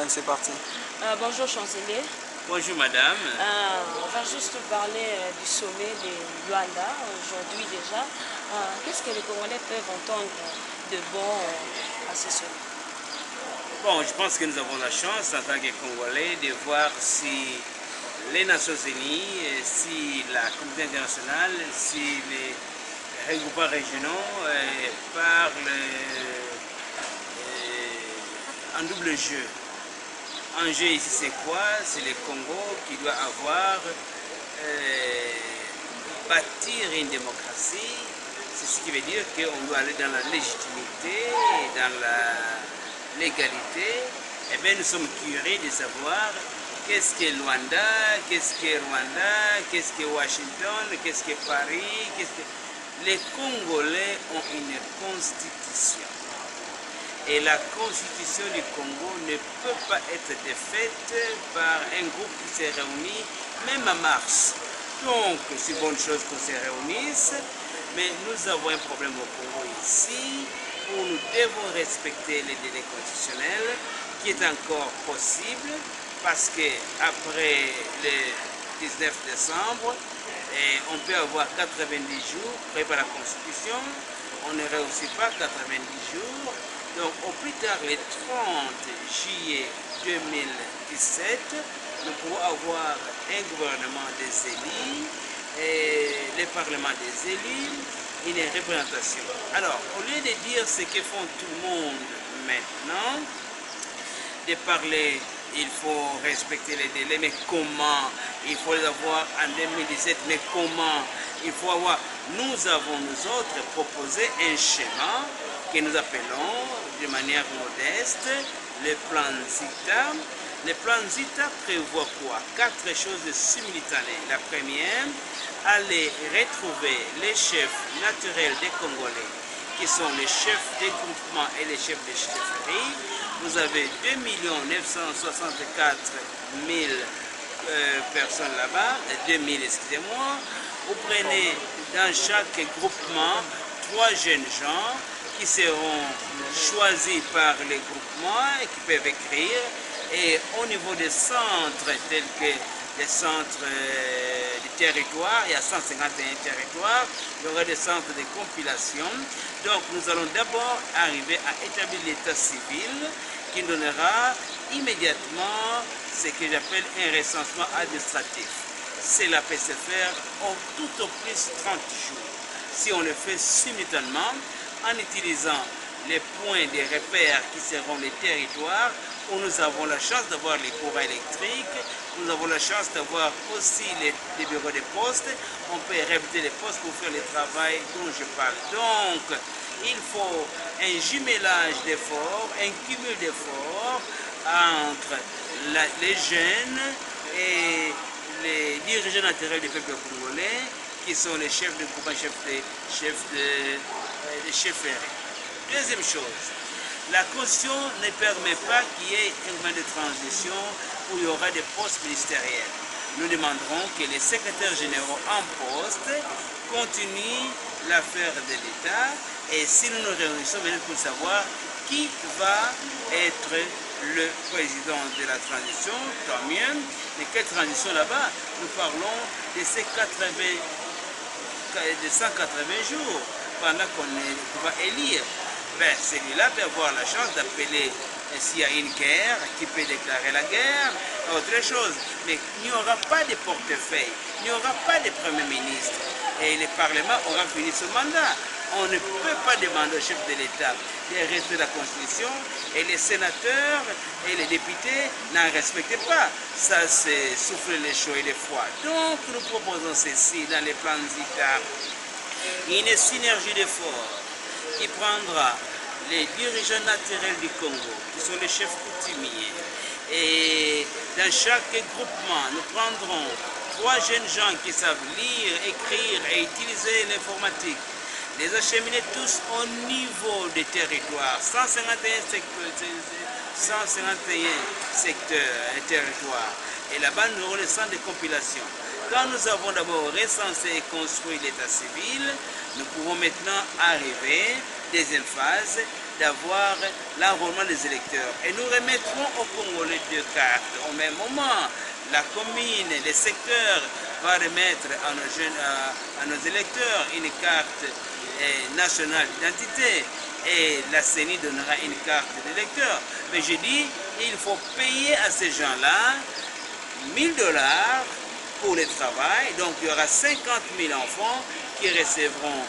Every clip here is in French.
Allez, c'est parti. Bonjour chancelier. Bonjour madame. On va juste parler du sommet de Luanda aujourd'hui déjà. Qu'est-ce que les Congolais peuvent entendre de bon à ce sommet? Bon, je pense que nous avons la chance en tant que Congolais de voir si les Nations Unies, si la communauté internationale, si les regroupements régionaux parlent en double jeu. En jeu ici c'est quoi? C'est le Congo qui doit avoir bâtir une démocratie. C'est ce qui veut dire qu'on doit aller dans la légitimité, dans la légalité. Eh bien nous sommes curieux de savoir qu'est-ce que Luanda, qu'est-ce que Rwanda, qu'est-ce que Washington, qu'est-ce que Paris, Les Congolais ont une constitution. Et la constitution du Congo ne peut pas être défaite par un groupe qui s'est réuni, même en mars. Donc, c'est bonne chose qu'on se réunisse, mais nous avons un problème au Congo ici, où nous devons respecter les délais constitutionnels, qui est encore possible, parce qu'après le 19 décembre, on peut avoir 90 jours prêts par la Constitution, on ne réussit pas 90 jours, donc au plus tard le 30 juillet 2017, nous pourrons avoir un gouvernement des élus, et le Parlement des élus, une représentation. Alors, au lieu de dire ce que font tout le monde maintenant, de parler il faut respecter les délais, mais comment? Il faut les avoir en 2017, mais comment? Il faut avoir... Nous avons, nous autres, proposé un schéma que nous appelons de manière modeste le plan Zita. Le plan Zita prévoit quoi? 4 choses simultanées. La première, aller retrouver les chefs naturels des Congolais, qui sont les chefs des groupements et les chefs des chefferies. Vous avez 2 964 000 personnes là-bas, 2000 excusez-moi. Vous prenez dans chaque groupement 3 jeunes gens qui seront choisis par les groupements et qui peuvent écrire. Et au niveau des centres tels que les centres du territoire, il y a 151 territoires, il y aura des centres de compilation. Donc nous allons d'abord arriver à établir l'état civil qui donnera immédiatement ce que j'appelle un recensement administratif. Cela peut se faire en tout au plus 30 jours. Si on le fait simultanément en utilisant les points de repère qui seront les territoires où nous avons la chance d'avoir les courants électriques, nous avons la chance d'avoir aussi les bureaux de poste, on peut répéter les postes pour faire le travail dont je parle. Donc, il faut un jumelage d'efforts, un cumul d'efforts entre les jeunes et les dirigeants naturels du peuple congolais, qui sont les chefs de groupement, chefs de chefferie. Deuxième chose, la Constitution ne permet pas qu'il y ait un moment de transition où il y aura des postes ministériels. Nous demanderons que les secrétaires généraux en poste continuent l'affaire de l'État et si nous nous réunissons maintenant pour savoir qui va être le président de la transition, tant mieux. De quelle transition là-bas? Nous parlons de ces 180 jours pendant qu'on va élire. Ben, celui-là peut avoir la chance d'appeler s'il y a une guerre, qui peut déclarer la guerre, autre chose. Mais il n'y aura pas de portefeuille, il n'y aura pas de Premier ministre. Et le Parlement aura fini son mandat. On ne peut pas demander au chef de l'État de respecter la Constitution et les sénateurs et les députés n'en respectent pas. Ça, c'est souffler les chaud et les froid. Donc, nous proposons ceci dans les plans Zita. Une synergie d'efforts qui prendra les dirigeants naturels du Congo, qui sont les chefs coutumiers. Et dans chaque groupement, nous prendrons 3 jeunes gens qui savent lire, écrire et utiliser l'informatique. Les acheminer tous au niveau des territoires, 151 secteurs et territoires. Et là-bas, nous aurons le centre de compilation. Quand nous avons d'abord recensé et construit l'état civil, nous pouvons maintenant arriver, deuxième phase, d'avoir l'enrôlement des électeurs. Et nous remettrons aux Congolais 2 cartes. Au même moment, la commune, les secteurs vont remettre à nos électeurs une carte nationale d'identité et la CENI donnera une carte d'électeur. Mais je dis, il faut payer à ces gens-là 1000 $ pour le travail. Donc il y aura 50 000 enfants qui recevront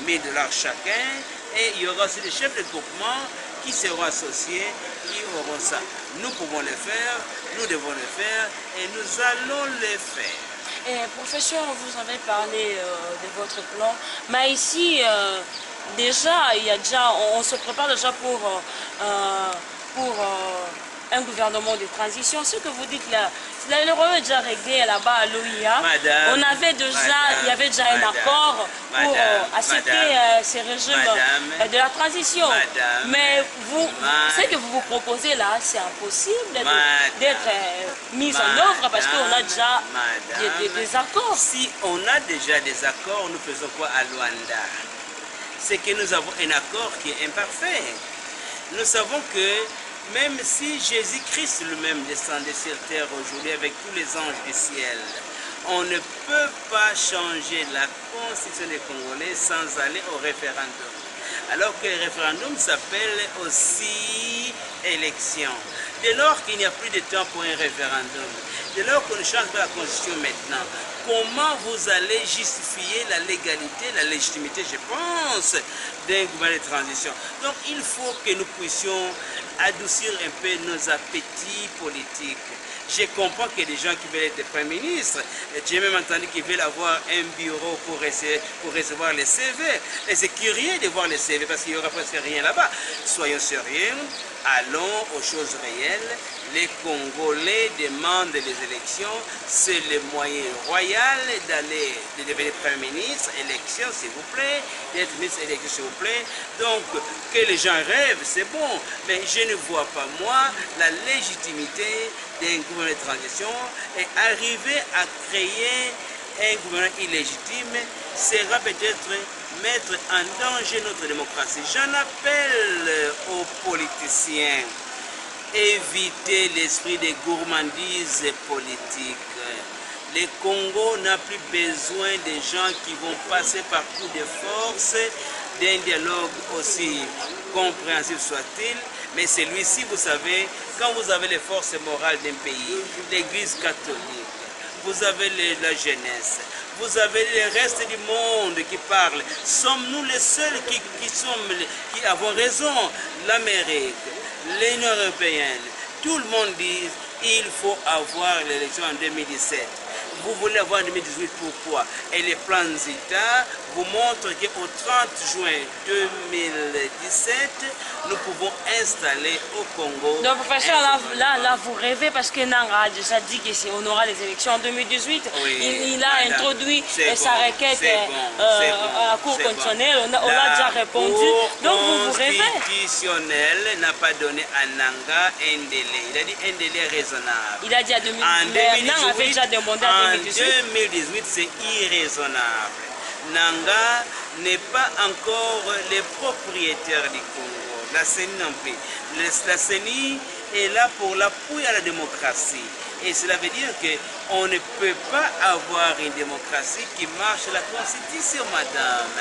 1000 $ chacun. Et il y aura aussi des chefs de groupement qui seront associés, qui auront ça. Nous pouvons le faire, nous devons le faire et nous allons le faire. Et professeur, vous avez parlé de votre plan, mais ici, déjà, on se prépare déjà pour un gouvernement de transition. Ce que vous dites là, le rôle est déjà réglé là-bas à l'OIA. Il y avait déjà un accord pour accepter ces régimes de la transition. Mais ce que vous vous proposez là, c'est impossible d'être mis en œuvre parce qu'on a déjà des accords. Si on a déjà des accords, nous faisons quoi à Luanda? C'est que nous avons un accord qui est imparfait. Nous savons que même si Jésus-Christ lui-même descendait sur terre aujourd'hui avec tous les anges du ciel, on ne peut pas changer la constitution des Congolais sans aller au référendum. Alors que le référendum s'appelle aussi élection. Dès lors qu'il n'y a plus de temps pour un référendum, dès lors qu'on ne change pas la constitution maintenant, comment vous allez justifier la légalité, la légitimité, je pense, d'un gouvernement de transition? Donc il faut que nous puissions adoucir un peu nos appétits politiques. Je comprends qu'il y a des gens qui veulent être Premier ministre. J'ai même entendu qu'ils veulent avoir un bureau pour recevoir les CV. Et c'est curieux de voir les CV parce qu'il n'y aura presque rien là-bas. Soyons sérieux, allons aux choses réelles. Les Congolais demandent les élections. C'est le moyen royal de devenir Premier ministre. Élection, s'il vous plaît. D'être ministre élection, s'il vous plaît. Donc, que les gens rêvent, c'est bon. Mais je ne vois pas, moi, la légitimité d'un gouvernement de transition et arriver à créer un gouvernement illégitime sera peut-être mettre en danger notre démocratie. J'en appelle aux politiciens, évitez l'esprit de gourmandise politique. Le Congo n'a plus besoin de gens qui vont passer par coup de force, d'un dialogue aussi compréhensible soit-il, mais celui-ci, vous savez, quand vous avez les forces morales d'un pays, l'Église catholique, vous avez la jeunesse, vous avez le reste du monde qui parle. Sommes-nous les seuls qui avons raison? L'Amérique, l'Union européenne, tout le monde dit qu'il faut avoir l'élection en 2017. Vous voulez avoir en 2018, pourquoi? Et les plans d'État vous montrent qu'au 30 juin 2017, nous pouvons installer au Congo. Donc, professeur, là, vous rêvez parce que Nanga a déjà dit qu'on aura les élections en 2018. Oui, il a introduit sa requête à la Cour constitutionnelle. On l'a déjà répondu. Donc, vous rêvez. La Cour constitutionnelle n'a pas donné à Nanga un délai. Il a dit un délai raisonnable. Il a dit à 2018. Nanga avait déjà demandé à 2018. En 2018, c'est irraisonnable. Nanga n'est pas encore le propriétaire du Congo. La CENI non plus. La CENI est là pour l'appui à la démocratie. Et cela veut dire qu'on ne peut pas avoir une démocratie qui marche la Constitution, madame.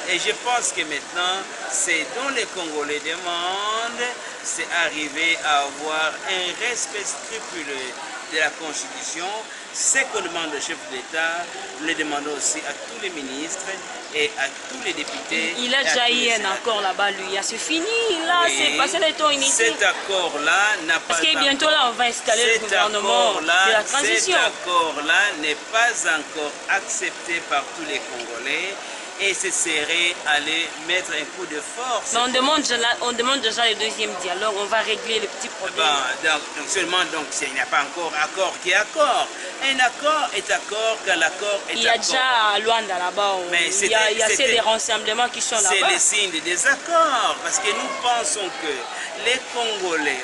Et je pense que maintenant, c'est dont les Congolais demandent, c'est arriver à avoir un respect scrupuleux de la Constitution. Ce que demande le chef d'État, nous le demandons aussi à tous les ministres et à tous les députés. Il a déjà eu un accord là-bas, lui. C'est fini, là, oui, c'est passé le temps initial. Cet accord-là n'a pas... Parce que bientôt, là, on va installer le gouvernement de la transition. Cet accord-là n'est pas encore accepté par tous les Congolais. Et ce serait aller mettre un coup de force. Mais on demande déjà le deuxième dialogue, on va régler les petits problèmes. Donc seulement, il n'y a pas encore accord qui est accord. Un accord est accord quand l'accord est accord. Il y a déjà à Luanda là-bas, il y a des rassemblements qui sont là-bas. C'est le signe des désaccords, parce que nous pensons que les Congolais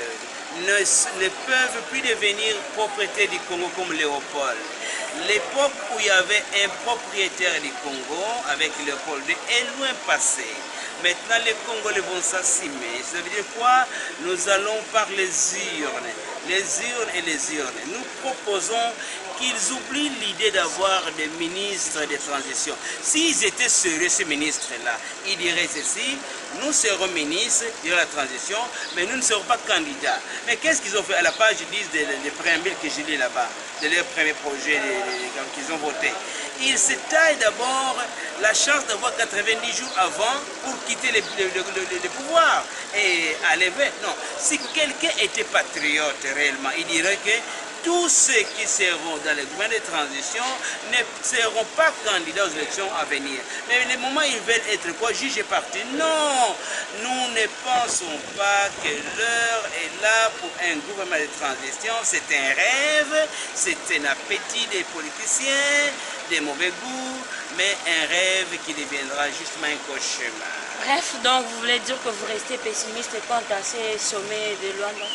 ne peuvent plus devenir propriétaires du Congo comme Léopold. L'époque où il y avait un propriétaire du Congo avec Léopold est loin passée. Maintenant, les Congolais vont s'assimer. Ça veut dire quoi? Nous allons par les urnes et les urnes. Nous proposons qu'ils oublient l'idée d'avoir des ministres de transition. S'ils étaient sérieux, ces ministres-là, ils diraient ceci: nous serons ministres de la transition, mais nous ne serons pas candidats. Mais qu'est-ce qu'ils ont fait? À la page 10 des préambules que j'ai lu là-bas, de leur premier projet qu'ils ont voté. Ils se taillent d'abord la chance d'avoir 90 jours avant pour quitter le pouvoir et aller vers. Non, si quelqu'un était patriote réellement, il dirait que tous ceux qui seront dans les gouvernements de transition ne seront pas candidats aux élections à venir. Mais le moment ils veulent être quoi? Juge et parti. Non, nous ne pensons pas que l'heure est là pour un gouvernement de transition. C'est un rêve, c'est un appétit des politiciens, des mauvais goûts, mais un rêve qui deviendra justement un cauchemar. Bref, donc vous voulez dire que vous restez pessimiste quant à ces sommets de Luanda?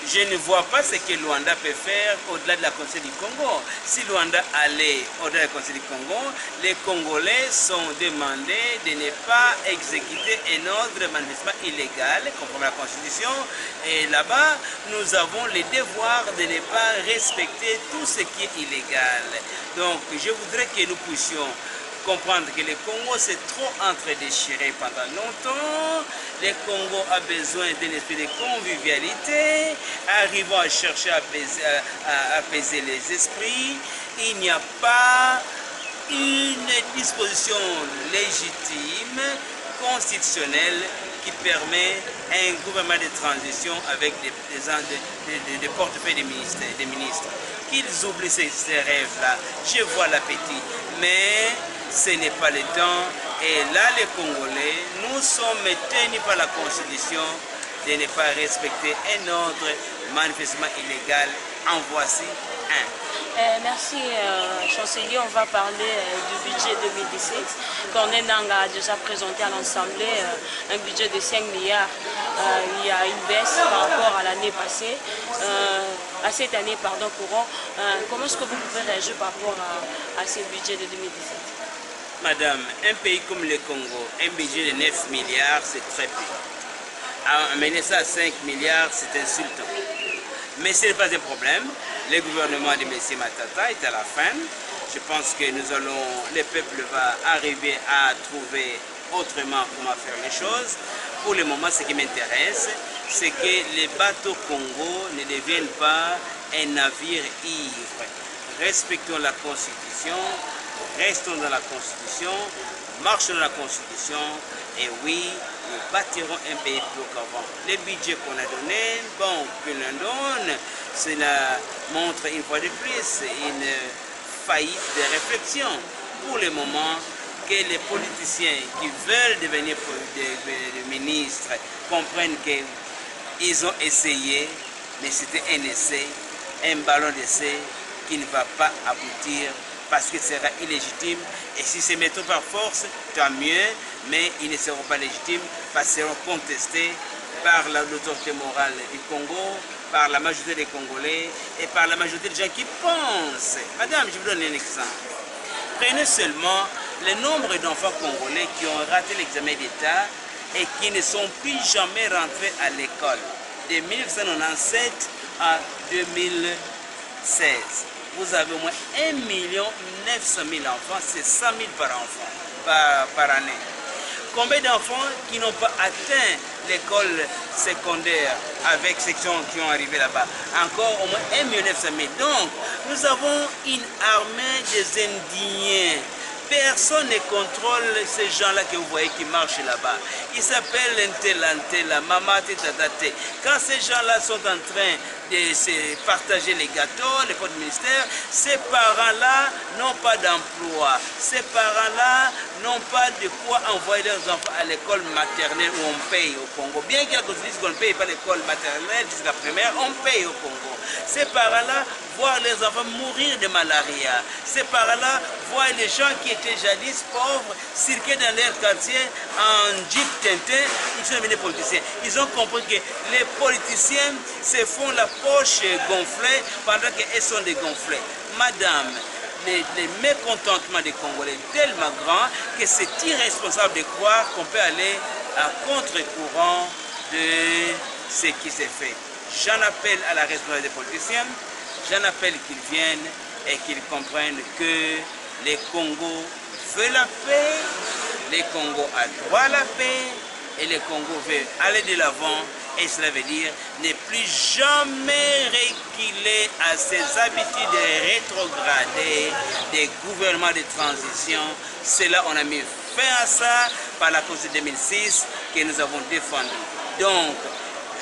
Je ne vois pas ce que Luanda peut faire au-delà de la Conseil du Congo. Si Luanda allait au-delà de la Conseil du Congo, les Congolais sont demandés de ne pas exécuter un ordre manifestement illégal, conforme à la Constitution. Et là-bas, nous avons le devoir de ne pas respecter tout ce qui est illégal. Donc, je voudrais que nous puissions comprendre que le Congo s'est trop entre-déchiré pendant longtemps. Le Congo a besoin d'un esprit de convivialité, arrivant à chercher à apaiser les esprits. Il n'y a pas une disposition légitime, constitutionnelle, qui permet un gouvernement de transition avec des portefeuilles des ministres. Qu'ils oublient ces rêves-là. Je vois l'appétit. Mais ce n'est pas le temps. Et là, les Congolais, nous sommes tenus par la Constitution de ne pas respecter un ordre manifestement illégal. En voici un. Merci, chancelier. On va parler du budget 2017. Corneille Nangaa a déjà présenté à l'Assemblée un budget de 5 milliards. Il y a une baisse par rapport à l'année passée, à cette année, pardon, courant. Comment est-ce que vous pouvez réagir par rapport à ce budget de 2017? Madame, un pays comme le Congo, un budget de 9 milliards, c'est très peu. Amener ça à 5 milliards, c'est insultant. Mais ce n'est pas un problème. Le gouvernement de M. Matata est à la fin. Je pense que le peuple va arriver à trouver autrement comment faire les choses. Pour le moment, ce qui m'intéresse, c'est que les bateaux Congo ne deviennent pas un navire ivre. Respectons la Constitution, restons dans la Constitution, marchons dans la Constitution, et oui, nous bâtirons un pays plus haut qu'avant. Les budgets qu'on a donnés, bon, que l'on donne, cela montre une fois de plus une faillite de réflexion. Pour le moment, que les politiciens qui veulent devenir des ministres comprennent qu'ils ont essayé, mais c'était un essai, un ballon d'essai qui ne va pas aboutir parce que ce sera illégitime. Et si c'est métaux par force, tant mieux, mais ils ne seront pas légitimes parce qu'ils seront contestés par l'autorité morale du Congo, par la majorité des Congolais et par la majorité des gens qui pensent. Madame, je vous donne un exemple. Prenez seulement le nombre d'enfants congolais qui ont raté l'examen d'État et qui ne sont plus jamais rentrés à l'école, de 1997 à 2016. Vous avez au moins 1 900 000 enfants, c'est 100 000 par enfant, par année. Combien d'enfants qui n'ont pas atteint l'école secondaire avec ceux qui ont arrivé là-bas? Encore au moins 1 900 000. Donc, nous avons une armée des indignés. Personne ne contrôle ces gens-là que vous voyez qui marchent là-bas. Ils s'appellent Ntela, Mamate, Tatate. Quand ces gens-là sont en train de se partager les gâteaux, les pots de ministère, ces parents-là n'ont pas d'emploi. Ces parents-là n'ont pas de quoi envoyer leurs enfants à l'école maternelle où on paye au Congo. Bien qu'il y ait qu'on ne paye pas l'école maternelle jusqu'à primaire, on paye au Congo. Ces parents-là voient les enfants mourir de malaria. Ces parents-là voient les gens qui étaient jadis pauvres circuler dans leur quartier en jeep teinté. Ils sont devenus politiciens. Ils ont compris que les politiciens se font la poche gonflée pendant qu'elles sont dégonflées. Madame, le mécontentement des Congolais est tellement grand que c'est irresponsable de croire qu'on peut aller à contre-courant de ce qui s'est fait. J'en appelle à la responsabilité des politiciens, j'en appelle qu'ils viennent et qu'ils comprennent que les Congos veulent la paix, les Congos a droit à la paix et les Congos veulent aller de l'avant. Et cela veut dire ne plus jamais reculer à ses habitudes rétrogradées des gouvernements de transition. Cela, on a mis fin à ça par la Constitution 2006 que nous avons défendue. Donc,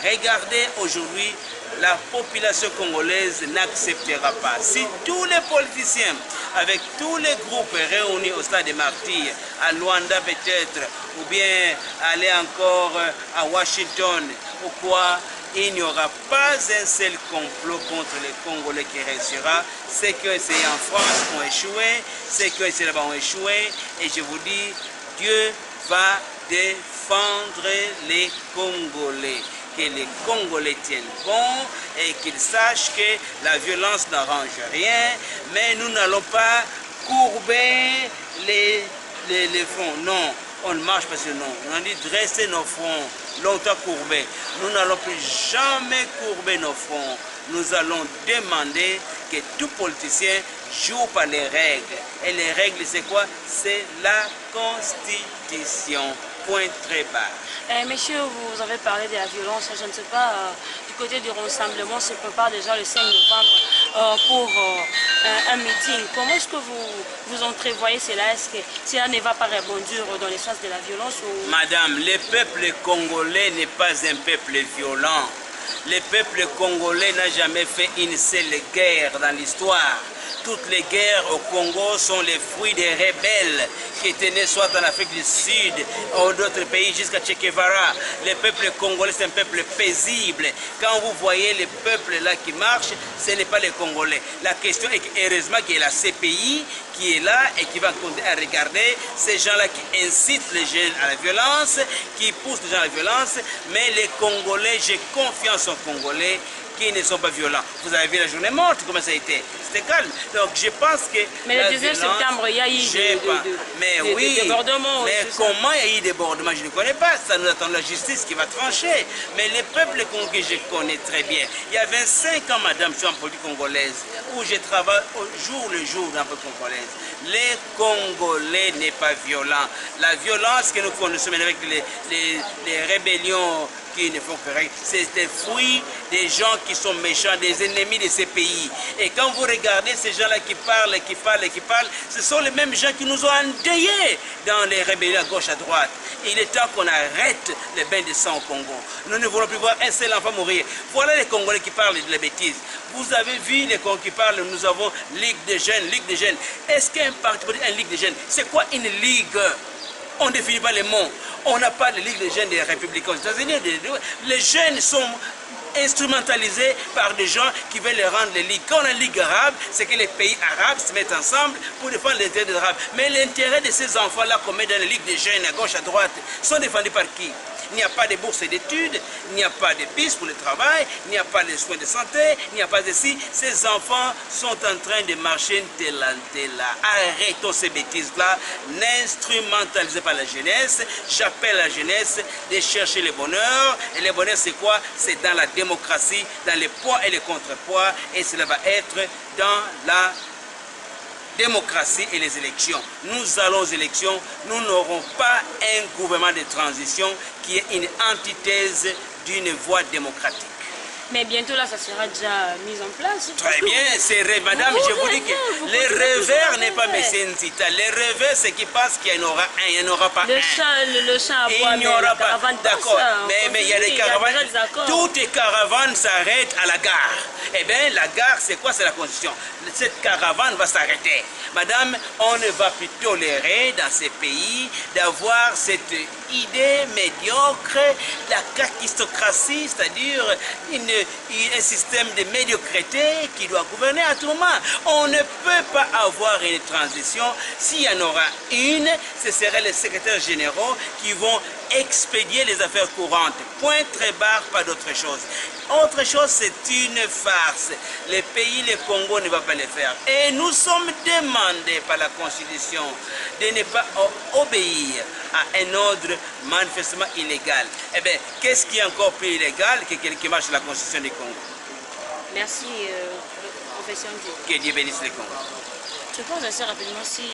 regardez aujourd'hui, la population congolaise n'acceptera pas. Si tous les politiciens, avec tous les groupes réunis au stade des martyrs, à Luanda peut-être, ou bien aller encore à Washington, ou quoi, il n'y aura pas un seul complot contre les Congolais qui réussira. Ceux qui ont essayé en France ont échoué, ceux qui ont essayé là-bas ont échoué, et je vous dis, Dieu va défendre les Congolais. Que les Congolais tiennent bon et qu'ils sachent que la violence n'arrange rien, mais nous n'allons pas courber les fronts. Non, on ne marche pas sur nous. On a dit dresser nos fronts, longtemps courbés. Nous n'allons plus jamais courber nos fronts. Nous allons demander que tout politicien joue par les règles. Et les règles, c'est quoi? C'est la Constitution. Point très bas. Monsieur, vous avez parlé de la violence, je ne sais pas, du côté du rassemblement se prépare déjà le 5 novembre pour un meeting. Comment est-ce que vous entrevoyez cela? Est-ce que cela ne va pas rebondir dans le sens de la violence ou... Madame, le peuple congolais n'est pas un peuple violent. Le peuple congolais n'a jamais fait une seule guerre dans l'histoire. Toutes les guerres au Congo sont les fruits des rebelles qui étaient nés soit en Afrique du Sud ou d'autres pays jusqu'à Che Guevara. Le peuple congolais, c'est un peuple paisible. Quand vous voyez les peuples là qui marchent, ce n'est pas les Congolais. La question est heureusement qu'il y a la CPI qui est là et qui va continuer à regarder ces gens-là qui incitent les jeunes à la violence, qui poussent les gens à la violence. Mais les Congolais, j'ai confiance aux Congolais qui ne sont pas violents. Vous avez vu la journée morte, comment ça a été? C'était calme. Donc je pense que... Mais le 19 septembre, il y a eu des débordements. Mais comment il y a eu des débordements? Je ne connais pas. Ça nous attend la justice qui va trancher. Mais les peuples congolais, je connais très bien. Il y a 25 ans, madame, je suis en politique congolaise, où je travaille au jour le jour dans la politique congolaise. Les Congolais n'est pas violent. La violence que nous connaissons avec les rébellions qui ne font que rien, c'est des fruits des gens qui sont méchants, des ennemis de ces pays. Et quand vous regardez ces gens-là qui parlent, ce sont les mêmes gens qui nous ont endeuillés dans les rébellions à gauche, à droite. Il est temps qu'on arrête les bains de sang au Congo. Nous ne voulons plus voir un seul enfant mourir. Voilà les Congolais qui parlent de la bêtise. Vous avez vu les Congolais qui parlent, nous avons Ligue des jeunes, Ligue des jeunes. Est-ce qu'un parti peut dire une Ligue des jeunes? C'est quoi une ligue? On ne définit pas les mots. On n'a pas de Ligue des jeunes des républicains aux États-Unis. Les jeunes sont instrumentalisés par des gens qui veulent les rendre les ligues. Quand on a une ligue arabe, c'est que les pays arabes se mettent ensemble pour défendre l'intérêt des arabes. Mais l'intérêt de ces enfants-là qu'on met dans les ligues des jeunes à gauche, à droite, sont défendus par qui? Il n'y a pas de bourse d'études, il n'y a pas de pistes pour le travail, il n'y a pas de soins de santé, il n'y a pas de si. Ces enfants sont en train de marcher tel là. Arrêtons ces bêtises-là, n'instrumentalisez pas la jeunesse. J'appelle la jeunesse de chercher le bonheur. Et le bonheur, c'est quoi? C'est dans la démocratie, dans les poids et les contrepoids. Et cela va être dans la démocratie et les élections. Nous allons aux élections, nous n'aurons pas un gouvernement de transition qui est une antithèse d'une voie démocratique. Mais bientôt là, ça sera déjà mis en place. Très bien, c'est madame, je vous dis que les revers n'est pas Messie Ntita. Les revers, c'est qui passe qu'il y en aura un, il n'y en aura pas un. Le champ à bois, il n'y aura pas. D'accord, mais il y a des caravanes. Toutes les caravanes s'arrêtent à la gare. Eh bien, la gare, c'est quoi? C'est la Constitution. Cette caravane va s'arrêter. Madame, on ne va plus tolérer dans ces pays d'avoir cette idée médiocre, la kakistocratie, c'est-à-dire un système de médiocrité qui doit gouverner à tout moment. On ne peut pas avoir une transition. S'il y en aura une, ce seraient les secrétaires généraux qui vont expédier les affaires courantes. Point très barre, pas d'autre chose. Autre chose, c'est une farce. Les pays, le Congo ne va pas le faire. Et nous sommes demandés par la Constitution de ne pas obéir à un ordre manifestement illégal. Eh bien, qu'est-ce qui est encore plus illégal que quelqu'un qui marche la Constitution du Congo? Merci, professeur Ndi. Que Dieu bénisse le Congo. Je pense assez rapidement si